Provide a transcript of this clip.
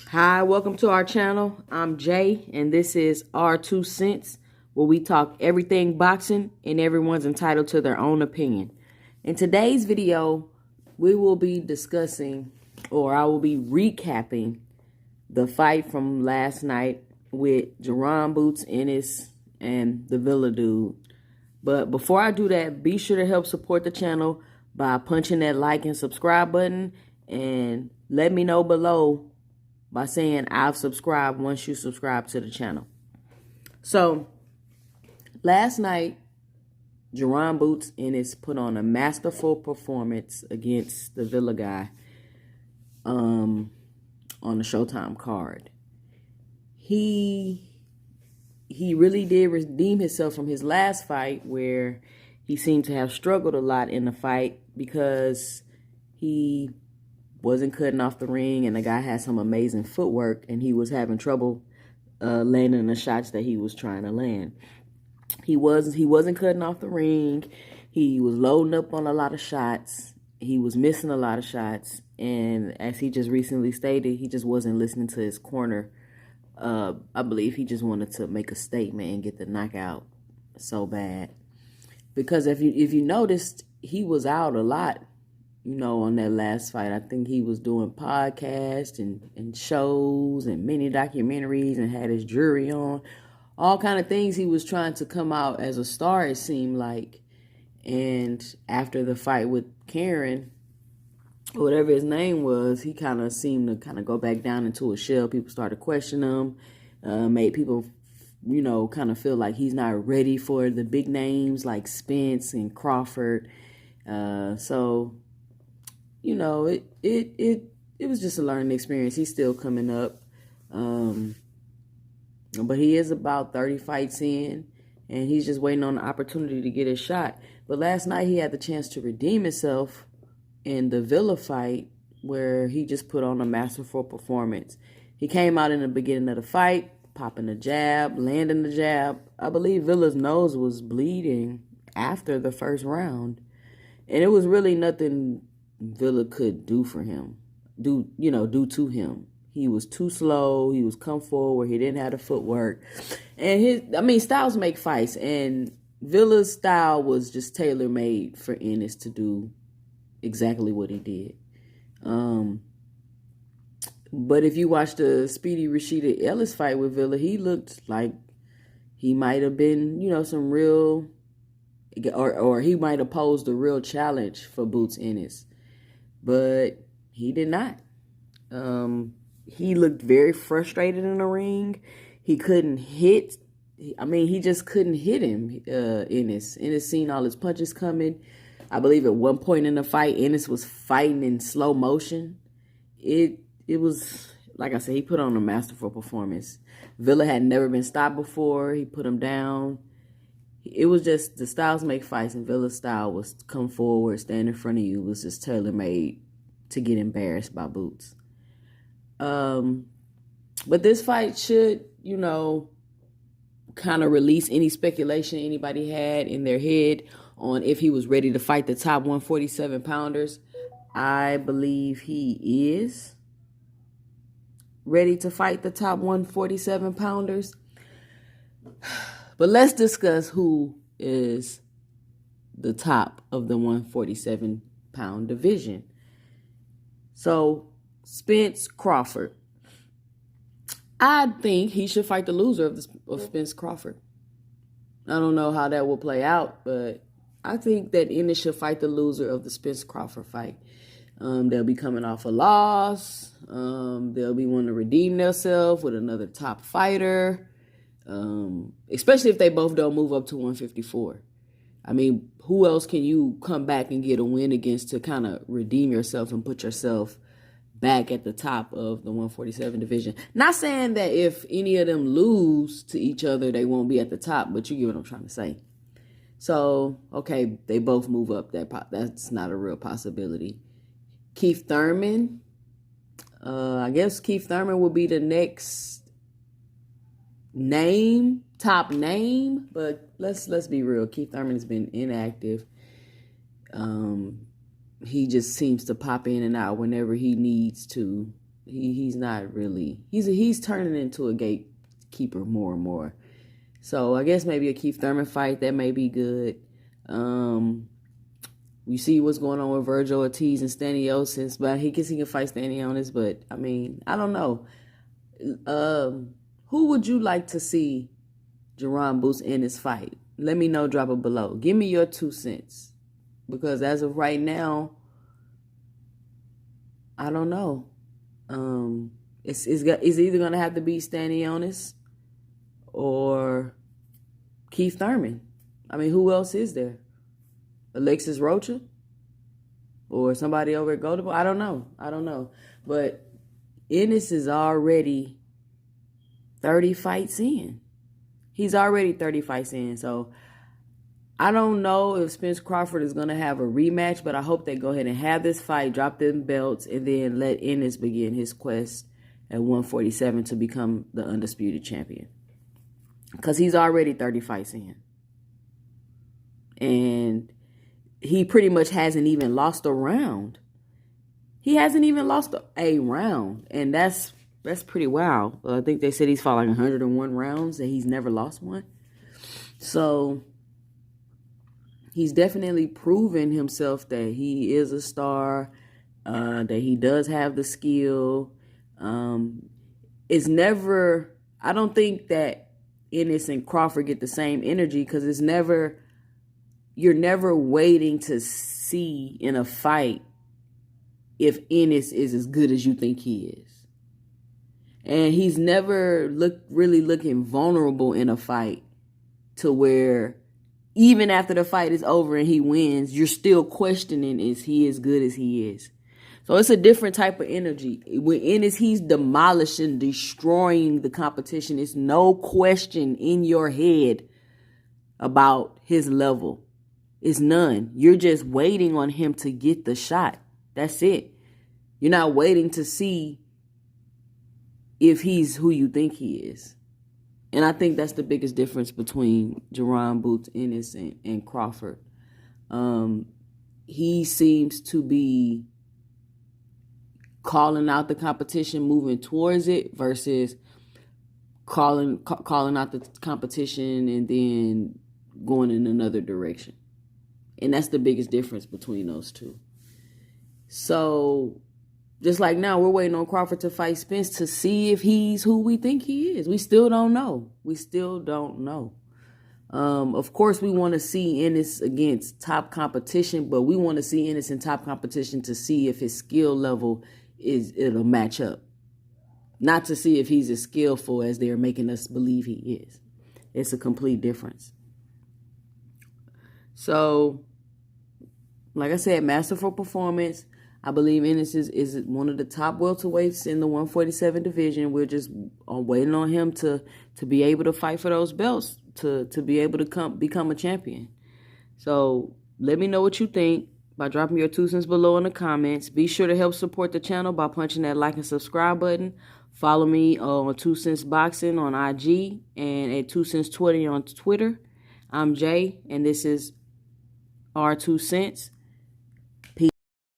Hi, welcome to our channel. I'm Jay, and this is our 2 cents, where we talk everything boxing, and everyone's entitled to their own opinion. In today's video, we will be discussing, or I will be recapping, the fight from last night with Jaron Boots, Ennis, and the Villa dude. But before I do that, be sure to help support the channel by punching that like and subscribe button, and let me know below by saying I've subscribed once you subscribe to the channel. So, last night, Jaron Boots Ennis put on a masterful performance against the Villa guy on the Showtime card. He really did redeem himself from his last fight, where he seemed to have struggled a lot in the fight because he wasn't cutting off the ring, and the guy had some amazing footwork, and he was having trouble landing the shots that he was trying to land. He wasn't cutting off the ring. He was loading up on a lot of shots. He was missing a lot of shots, and as he just recently stated, he just wasn't listening to his corner. I believe he just wanted to make a statement and get the knockout so bad. Because if you noticed, he was out a lot, on that last fight. I think he was doing podcasts and shows and mini documentaries and had his jury on. All kind of things. He was trying to come out as a star, it seemed like. And after the fight with Karen, whatever his name was, he kind of seemed to kind of go back down into a shell. People started questioning him, made people, kind of feel like he's not ready for the big names like Spence and Crawford. So, it was just a learning experience. He's still coming up. But he is about 30 fights in, and he's just waiting on the opportunity to get his shot. But last night he had the chance to redeem himself in the Villa fight, where he just put on a masterful performance. He came out in the beginning of the fight, popping the jab, landing the jab. I believe Villa's nose was bleeding after the first round. And it was really nothing Villa could do for him, do to him. He was too slow. He was come forward. He didn't have the footwork. And styles make fights. And Villa's style was just tailor-made for Ennis to do exactly what he did. But if you watch the Speedy Rashida Ellis fight with Villa, he looked like he might have been, some real, or he might have posed a real challenge for Boots Ennis. But he did not. He looked very frustrated in the ring. He couldn't hit. He just couldn't hit him, Ennis. Ennis seen all his punches coming. I believe at one point in the fight, Ennis was fighting in slow motion. It was, like I said, he put on a masterful performance. Villa had never been stopped before. He put him down. It was just, the styles make fights, and Villa's style was come forward, stand in front of you. It was just tailor-made to get embarrassed by Boots. But this fight should, kind of release any speculation anybody had in their head on if he was ready to fight the top 147 pounders. I believe he is ready to fight the top 147 pounders. But let's discuss who is the top of the 147 pound division. So, Spence Crawford. I think he should fight the loser of Spence Crawford. I don't know how that will play out, but I think that Ennis should fight the loser of the Spence Crawford fight. They'll be coming off a loss. They'll be wanting to redeem themselves with another top fighter. Especially if they both don't move up to 154. Who else can you come back and get a win against to kind of redeem yourself and put yourself back at the top of the 147 division? Not saying that if any of them lose to each other, they won't be at the top, but you get what I'm trying to say. So, okay, they both move up. That's not a real possibility. Keith Thurman. I guess Keith Thurman will be the next top name, but let's be real. Keith Thurman's been inactive. He just seems to pop in and out whenever he needs to, he's not really, he's turning into a gatekeeper more and more. So I guess maybe a Keith Thurman fight, that may be good. We see what's going on with Virgil Ortiz and Stanionis, but he can fight Stanionis, but I mean, I don't know. Who would you like to see Jaron Boots in this fight? Let me know, drop it below. Give me your 2 cents. Because as of right now, I don't know. It's either going to have to be Stanionis or Keith Thurman. I mean, who else is there? Alexis Rocha? Or somebody over at Goldable? I don't know. But Ennis is already 30 fights in. He's already 30 fights in. So I don't know if Spence Crawford is going to have a rematch, but I hope they go ahead and have this fight, drop them belts, and then let Ennis begin his quest at 147 to become the undisputed champion. Because he's already 30 fights in. And he pretty much hasn't even lost a round. He hasn't even lost a round. And that's pretty wild. I think they said he's fought like 101 rounds and he's never lost one. So he's definitely proven himself that he is a star, that he does have the skill. It's never, I don't think that Ennis and Crawford get the same energy because it's never, you're never waiting to see in a fight if Ennis is as good as you think he is. And he's never really looking vulnerable in a fight to where even after the fight is over and he wins, you're still questioning, is he as good as he is? So it's a different type of energy. With Ennis, he's demolishing, destroying the competition. It's no question in your head about his level. It's none. You're just waiting on him to get the shot. That's it. You're not waiting to see if he's who you think he is. And I think that's the biggest difference between Jaron Boots, Ennis, and Crawford. He seems to be calling out the competition, moving towards it, versus calling out the competition and then going in another direction. And that's the biggest difference between those two. So just like now, we're waiting on Crawford to fight Spence to see if he's who we think he is. We still don't know. Of course, we want to see Ennis against top competition, but we want to see Ennis in top competition to see if his skill level it'll match up. Not to see if he's as skillful as they're making us believe he is. It's a complete difference. So, like I said, masterful performance. I believe Ennis is one of the top welterweights in the 147 division. We're just waiting on him to be able to fight for those belts, to be able to become a champion. So let me know what you think by dropping your 2 cents below in the comments. Be sure to help support the channel by punching that like and subscribe button. Follow me on 2 Cents Boxing on IG and at 2 Cents 20 on Twitter. I'm Jay, and this is our 2 Cents.